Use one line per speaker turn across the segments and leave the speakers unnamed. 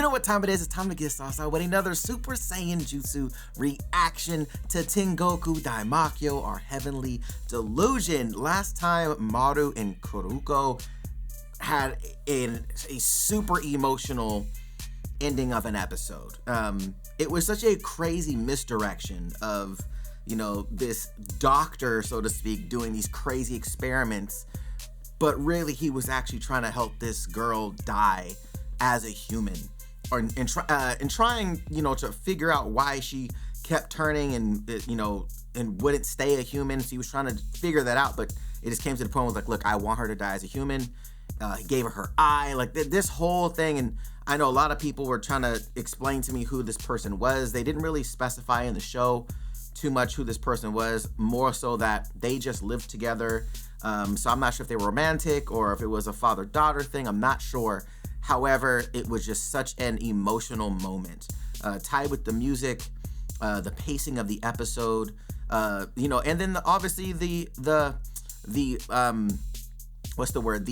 You know what time it is? It's time to get sauce out with another Super Saiyan Jutsu reaction to Tengoku Daimakyo, our heavenly delusion. Last time, Maru and Kuruko had a super emotional ending of an episode. It was such a crazy misdirection of, you know, this doctor, so to speak, doing these crazy experiments, but really he was actually trying to help this girl die as a human, and trying, you know, to figure out why she kept turning and, you know, and wouldn't stay a human. So he was trying to figure that out, but it just came to the point where, like, look, I want her to die as a human. He gave her eye, like this whole thing. And I know a lot of people were trying to explain to me who this person was. They didn't really specify in the show too much who this person was, more so that they just lived together. So I'm not sure if they were romantic or if it was a father-daughter thing. I'm not sure. However, it was just such an emotional moment, tied with the music, the pacing of the episode, you know, and then obviously the what's the word?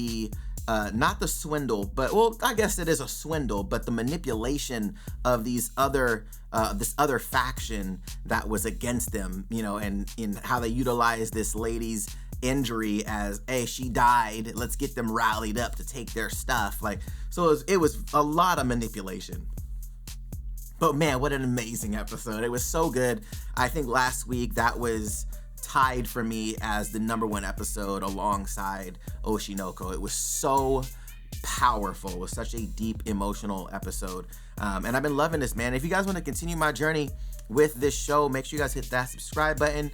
Not the swindle, but, well, I guess it is a swindle, but the manipulation of these other, this other faction that was against them, you know, and in how they utilized this lady's injury as, hey, she died, let's get them rallied up to take their stuff. Like, so it was a lot of manipulation. But man, what an amazing episode. It was so good. I think last week that was tied for me as the #1 episode alongside Oshinoko. It was so powerful. It was such a deep emotional episode. And I've been loving this, man. If you guys want to continue my journey with this show, make sure you guys hit that subscribe button.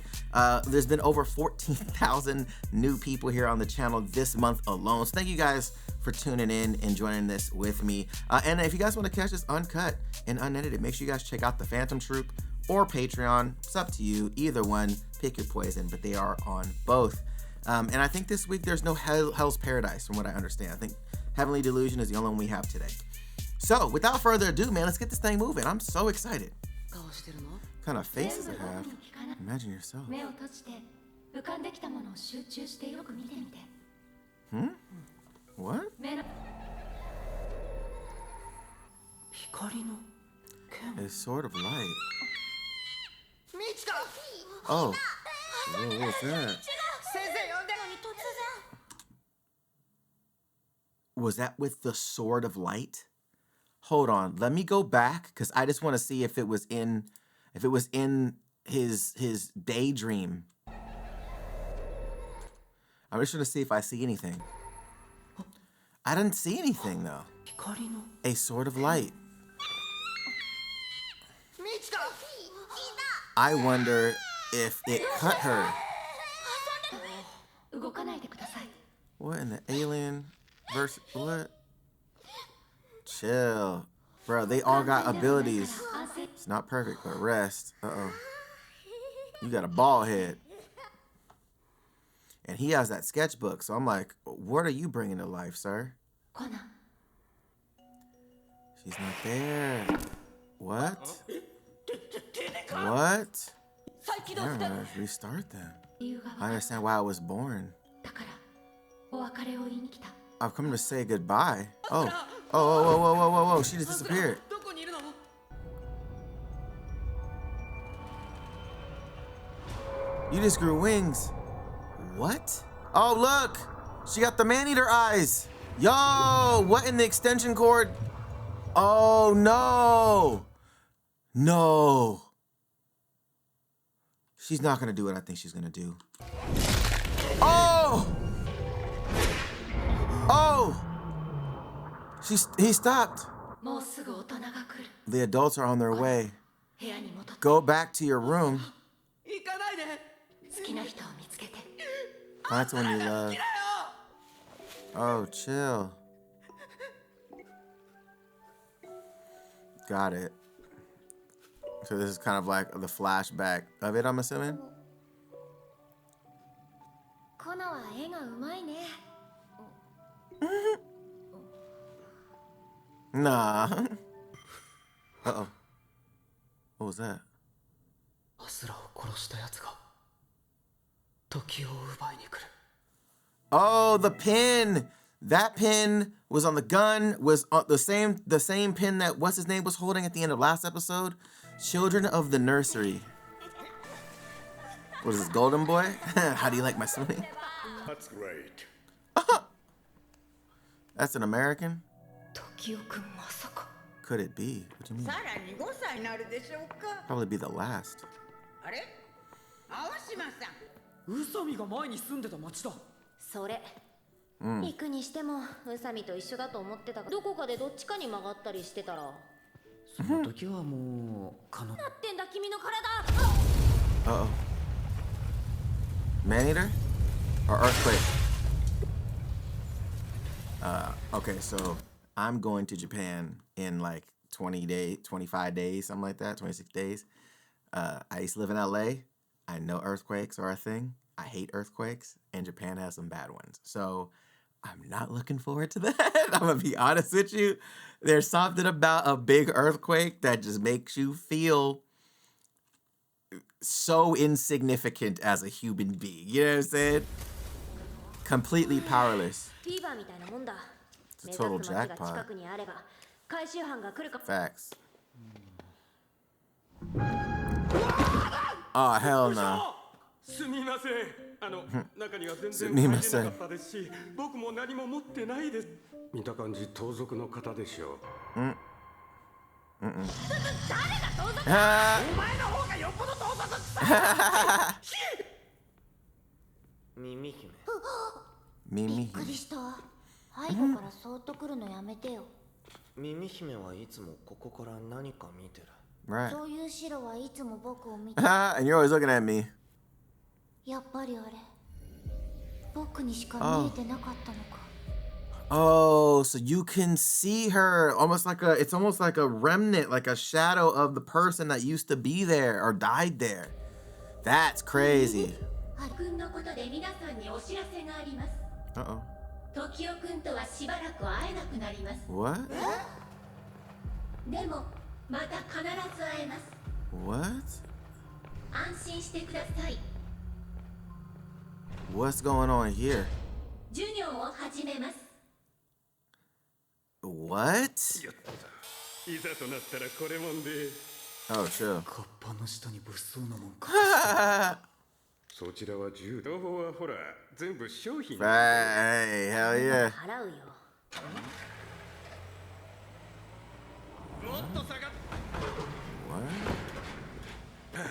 There's been over 14,000 new people here on the channel this month alone. So thank you guys for tuning in and joining this with me. And if you guys want to catch this uncut and unedited, make sure you guys check out the Phantom Troop or Patreon. It's up to you. Either one, pick your poison, but they are on both. And I think this week there's no Hell's Paradise from what I understand. I think Heavenly Delusion is the only one we have today. So without further ado, man, let's get this thing moving. I'm so excited. What kind of faces I have. Imagine yourself. What? A sword of light. Oh. Whoa, what was that? Was that with the sword of light? Hold on, let me go back, because I just want to see if it was in his daydream. I'm just trying to see if I see anything. I didn't see anything though. A sword of light. I wonder if it cut her. What in the alien verse? What? Chill. Bro, they all got abilities. It's not perfect, but rest. Uh-oh. You got a bald head. And he has that sketchbook, so I'm like, what are you bringing to life, sir? She's not there. What? What? I'm gonna restart them. I understand why I was born. I've come to say goodbye. Oh. Whoa. She just disappeared. You just grew wings. What? Oh, look. She got the man-eater eyes. Yo, what in the extension cord? Oh, no. No. She's not gonna do what I think she's gonna do. Oh! Oh! He stopped. The adults are on their way. Go back to your room. That's when you love. Oh, chill. Got it. So this is kind of like the flashback of it, I'm assuming? Nah. Uh-oh. What was that? Oh, the pin! That pin was on the gun, was on the same pin that what's his name was holding at the end of last episode. Children of the Nursery. What is this, Golden Boy? How do you like my swimming?
That's great.
That's an American? Could it be? What do you mean? Probably be the last.
それ行くにしても宇佐美と一緒だと思ってたからどこかでどっちかに曲がったりしてたらその時はもうなってんだ君の体
Uh-oh. Man-eater? Or earthquake? Okay, so I'm going to Japan in like 20 days, 25 days, something like that, 26 days. I used to live in LA. I know earthquakes are a thing. I hate earthquakes, and Japan has some bad ones. So I'm not looking forward to that. I'm going to be honest with you. There's something about a big earthquake that just makes you feel so insignificant as a human being. You know what I'm saying? Completely powerless. It's a total jackpot. Facts. Oh, hell no.
すみません。中には全然入れなかったですし、僕も何も持ってないです。見た感じ盗賊の方でしょう。誰が盗賊？お前の方がよっぽど盗賊臭い。耳姫。
びっくりした。背後からそーっと来るのやめてよ。
耳姫はいつもここから何か見てる。
Right.
そういう白はいつも僕を見て。
And you're always looking at me.
やっぱりあれ、僕にしか見えてなかったのか。
Oh, so you can see her it's almost like a remnant, like a shadow of the person that used to be there or died there. That's crazy. Uh-oh. What? What? What's going on here? What? Oh, sure.
そちらは銃。情報はほら全部商品。
Hey, hell yeah.
もっと下がっ。
What?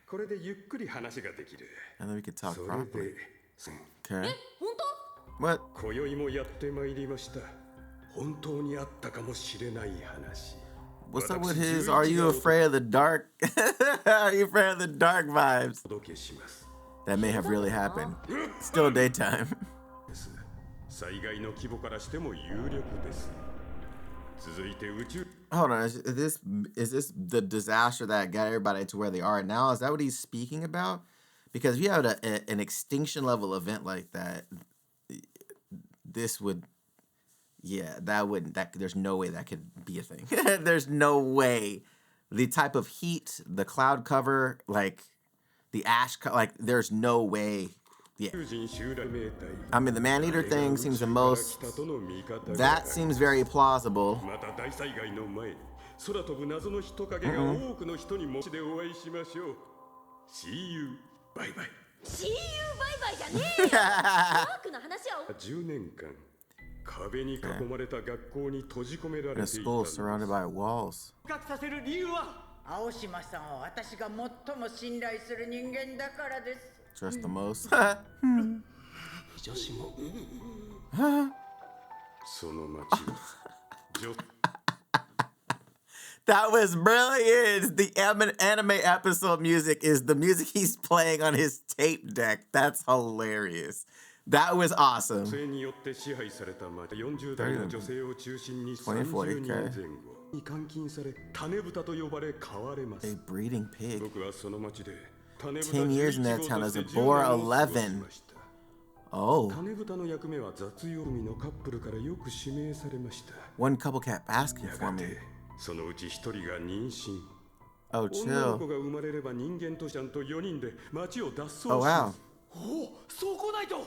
これでゆっくり話ができる。
And then we could talk
それ
properly.
で。
Okay.
本当？
What?
今宵もやってまいりました。本当にあったかもしれない話。
What's up with his are you afraid of the dark? Are you afraid of the dark vibes? That may have really happened. Still daytime.
災害の規模からしても有力です。続いて宇宙。
Hold on, is this the disaster that got everybody to where they are now? Is that what he's speaking about? Because if you have an extinction level event like that, this would, yeah, there's no way that could be a thing. There's no way. The type of heat, the cloud cover, like the ash, like there's no way. Yeah. I mean, the man-eater thing seems the most, that seems very plausible.
See you, bye bye.
See you, bye bye じゃねえよ。マークの話は。
10年間壁に囲まれた学校に閉じ込められていた。
A school surrounded by walls.
合格させる理由は青島さんは私が最も信頼する人間だからです。
Trust the most.
女子も。
その町は。
That was brilliant. The anime episode music is the music he's playing on his tape deck. That's hilarious. That was awesome. 2040, okay. A breeding pig. 10 years in that town as a boar 11. Oh. One couple kept asking for me.
そのうち一人が妊娠。
Oh,
女の
chill.
子が生まれれば人間とちゃんと4人で町を脱走し
Oh,
ま
wow.
す。おお、そうこないと。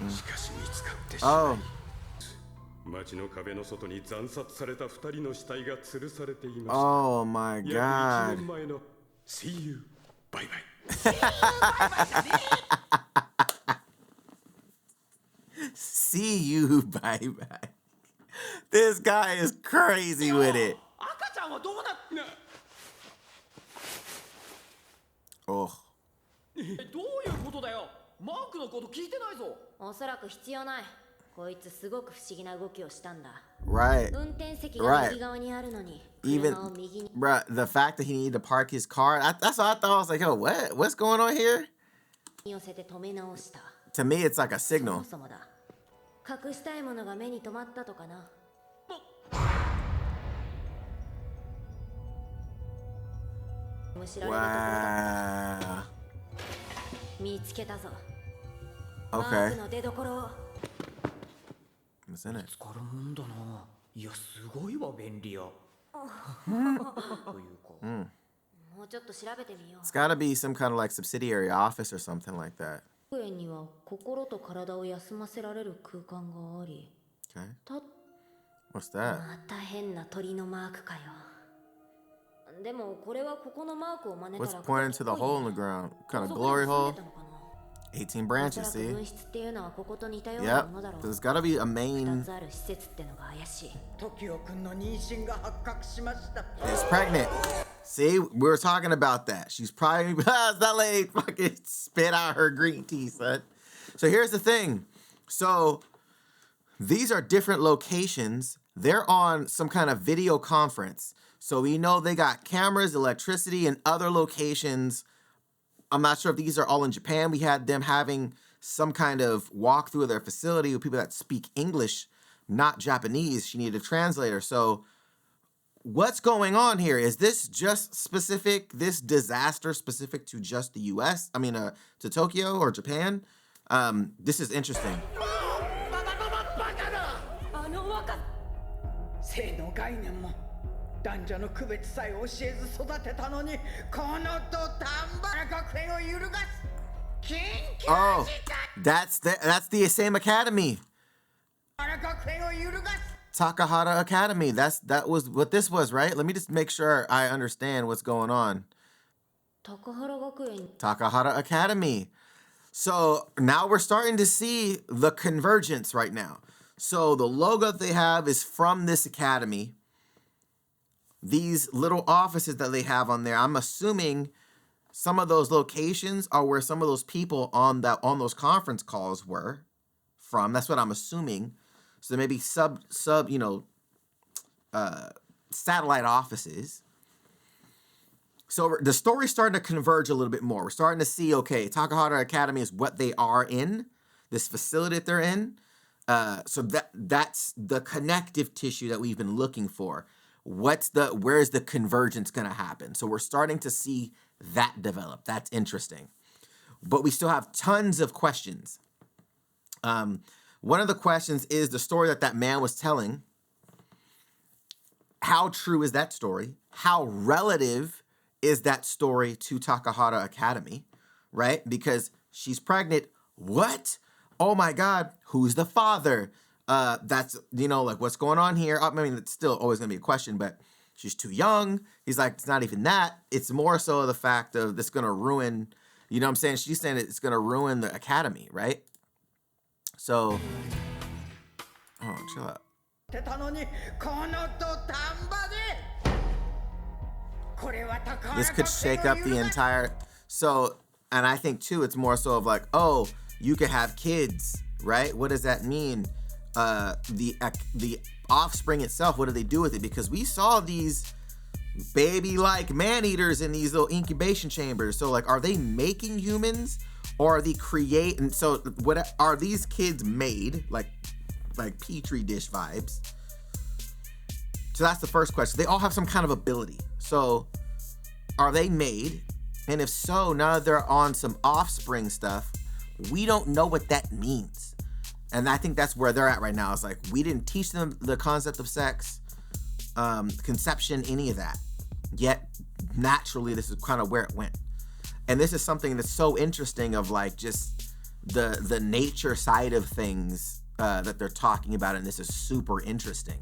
しかし見つかってし
Oh.
まい町の壁の外に惨殺された2人の死体が吊るされていました
Oh my
約1
god.
年前の See you バイバイ
See you, bye bye. This guy is crazy with it.
赤ちゃんはどうなっ
Oh.
どういうことだよ。マークのこと聞いてないぞ。
おそらく必要ない。こいつすごく不思議な動きをしたんだ。
Right.
運転席が右側にあるのに、車を
Even,
右に
bruh, the fact that he needed to park his car, that's what I thought. I was like, yo, what's going on here?
寄せて止め直した。
To me, it's like a
そ
signal.
もそもだ。隠したいものが目に留まったとかな。むしられるところだ。
Wow.
見つけたぞ。マー
Okay.
クの出所を。
What's in it?
使うもんだな。いや、すごいわ、便利や。というか。
もうちょっと調べてみよう。
It's gotta be some kind of like subsidiary office or something like that.
学園には心と体を休ませられる空間があり、
Okay.
た
What's that?
また変な鳥のマークかよ。でもこれはここのマークを真似た
What's
ら
pointing to the hole in the ground? Kind of glory hole? 18 branches,
おそらく
see?
分室っていうのはここと似たような
Yep.
ものだろう。
There's gotta be a
2
main.
つある施設ってのが怪しい。
時雄くんの妊娠が発覚しました。
Is pregnant. See, we were talking about that. She's probably that lady fucking spit out her green tea, son. So here's the thing. So these are different locations. They're on some kind of video conference. So we know they got cameras, electricity, and other locations. I'm not sure if these are all in Japan. We had them having some kind of walkthrough of their facility with people that speak English, not Japanese. She needed a translator. So what's going on here? Is this just specific, this disaster specific to just the US? I mean, to Tokyo or Japan? This is interesting.
性の概念も男女の区別さえ教えず育てたのに、この土壇場学園を揺るがす緊急
Oh,
事態
that's the same academy.
学園を揺るがす
Takahara Academy. That was what this was, right? Let me just make sure I understand what's going on.
高原学園
Takahara Academy. So now we're starting to see the convergence right now. So the logo that they have is from this academy. These little offices that they have on there, I'm assuming some of those locations are where some of those people on those conference calls were from. That's what I'm assuming. So maybe satellite offices. So the story's starting to converge a little bit more. We're starting to see, okay, Takahara Academy is what they are in, this facility that they're in. So that's the connective tissue that we've been looking for. Where's the convergence gonna happen? So we're starting to see that develop. That's interesting. But we still have tons of questions. One of the questions is the story that man was telling. How true is that story? How relative is that story to Takahara Academy, right? Because she's pregnant. What? Oh my God, who's the father? That's, like what's going on here? I mean, it's still always gonna be a question, but she's too young. He's like, it's not even that. It's more so the fact of this gonna ruin, you know what I'm saying? She's saying it's gonna ruin the academy, right? So, chill out. This could shake up the entire. So, and I think too, it's more so of like, oh, you could have kids, right? What does that mean? The offspring itself, what do they do with it? Because we saw these baby-like man-eaters in these little incubation chambers. So, like, are they making humans, or are they creating? So, what are these kids made? Like petri dish vibes. So that's the first question. They all have some kind of ability. So are they made? And if so, now that they're on some offspring stuff, we don't know what that means. And I think that's where they're at right now. It's like, we didn't teach them the concept of sex, conception, any of that. Yet naturally, this is kind of where it went. And this is something that's so interesting of like just the nature side of things that they're talking about, and this is super interesting.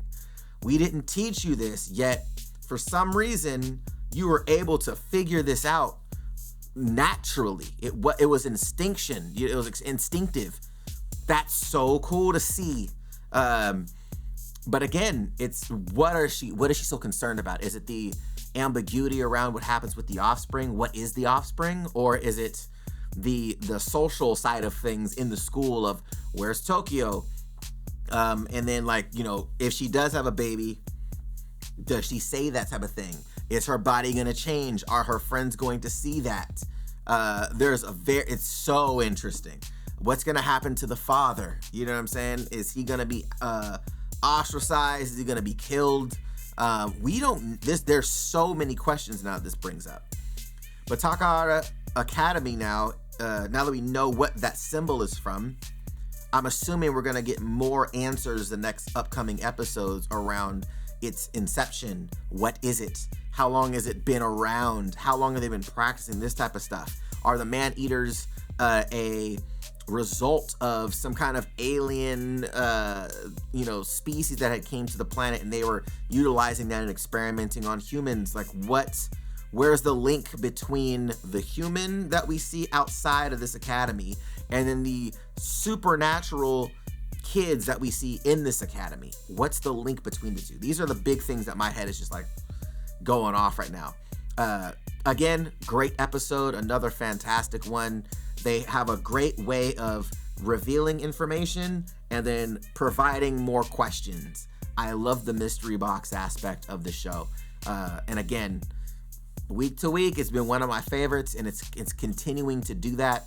We didn't teach you this, yet for some reason you were able to figure this out naturally. It was instinction. It was instinctive. That's so cool to see. But again, it's what is she so concerned about? Is it the ambiguity around what happens with the offspring? What is the offspring? Or is it the social side of things in the school of where's Tokyo? And then, like, you know, if she does have a baby, does she say that type of thing? Is her body gonna change? Are her friends going to see that? It's so interesting. What's gonna happen to the father? You know what I'm saying? Is he gonna be ostracized? Is he gonna be killed? There's so many questions now this brings up. But Takahara Academy now that we know what that symbol is from, I'm assuming we're gonna get more answers the next upcoming episodes around its inception. What is it? How long has it been around? How long have they been practicing this type of stuff? Are the man-eaters a result of some kind of alien species that had came to the planet and they were utilizing that and experimenting on humans? Like, where's the link between the human that we see outside of this academy and then the supernatural kids that we see in this academy? What's the link between the two? These are the big things that my head is just like going off right now. Again, great episode, another fantastic one. They have a great way of revealing information and then providing more questions. I love the mystery box aspect of the show. And again, week to week, it's been one of my favorites, and it's continuing to do that.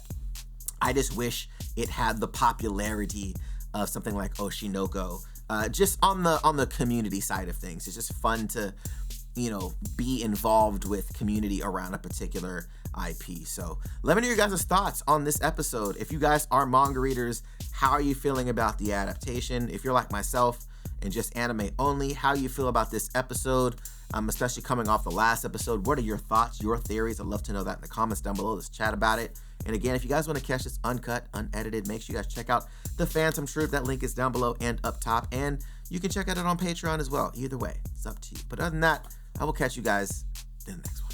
I just wish it had the popularity of something like Oshinoko. Just on the community side of things. It's just fun to, be involved with community around a particular IP. So let me know your guys' thoughts on this episode. If you guys are manga readers, how are you feeling about the adaptation? If you're like myself and just anime only, how you feel about this episode, especially coming off the last episode. What are your thoughts, your theories? I'd love to know that in the comments down below. Let's chat about it. And again, if you guys want to catch this uncut, unedited, make sure you guys check out the Phantom Troop. That link is down below and up top. And you can check out it on Patreon as well. Either way, it's up to you. But other than that, I will catch you guys in the next one.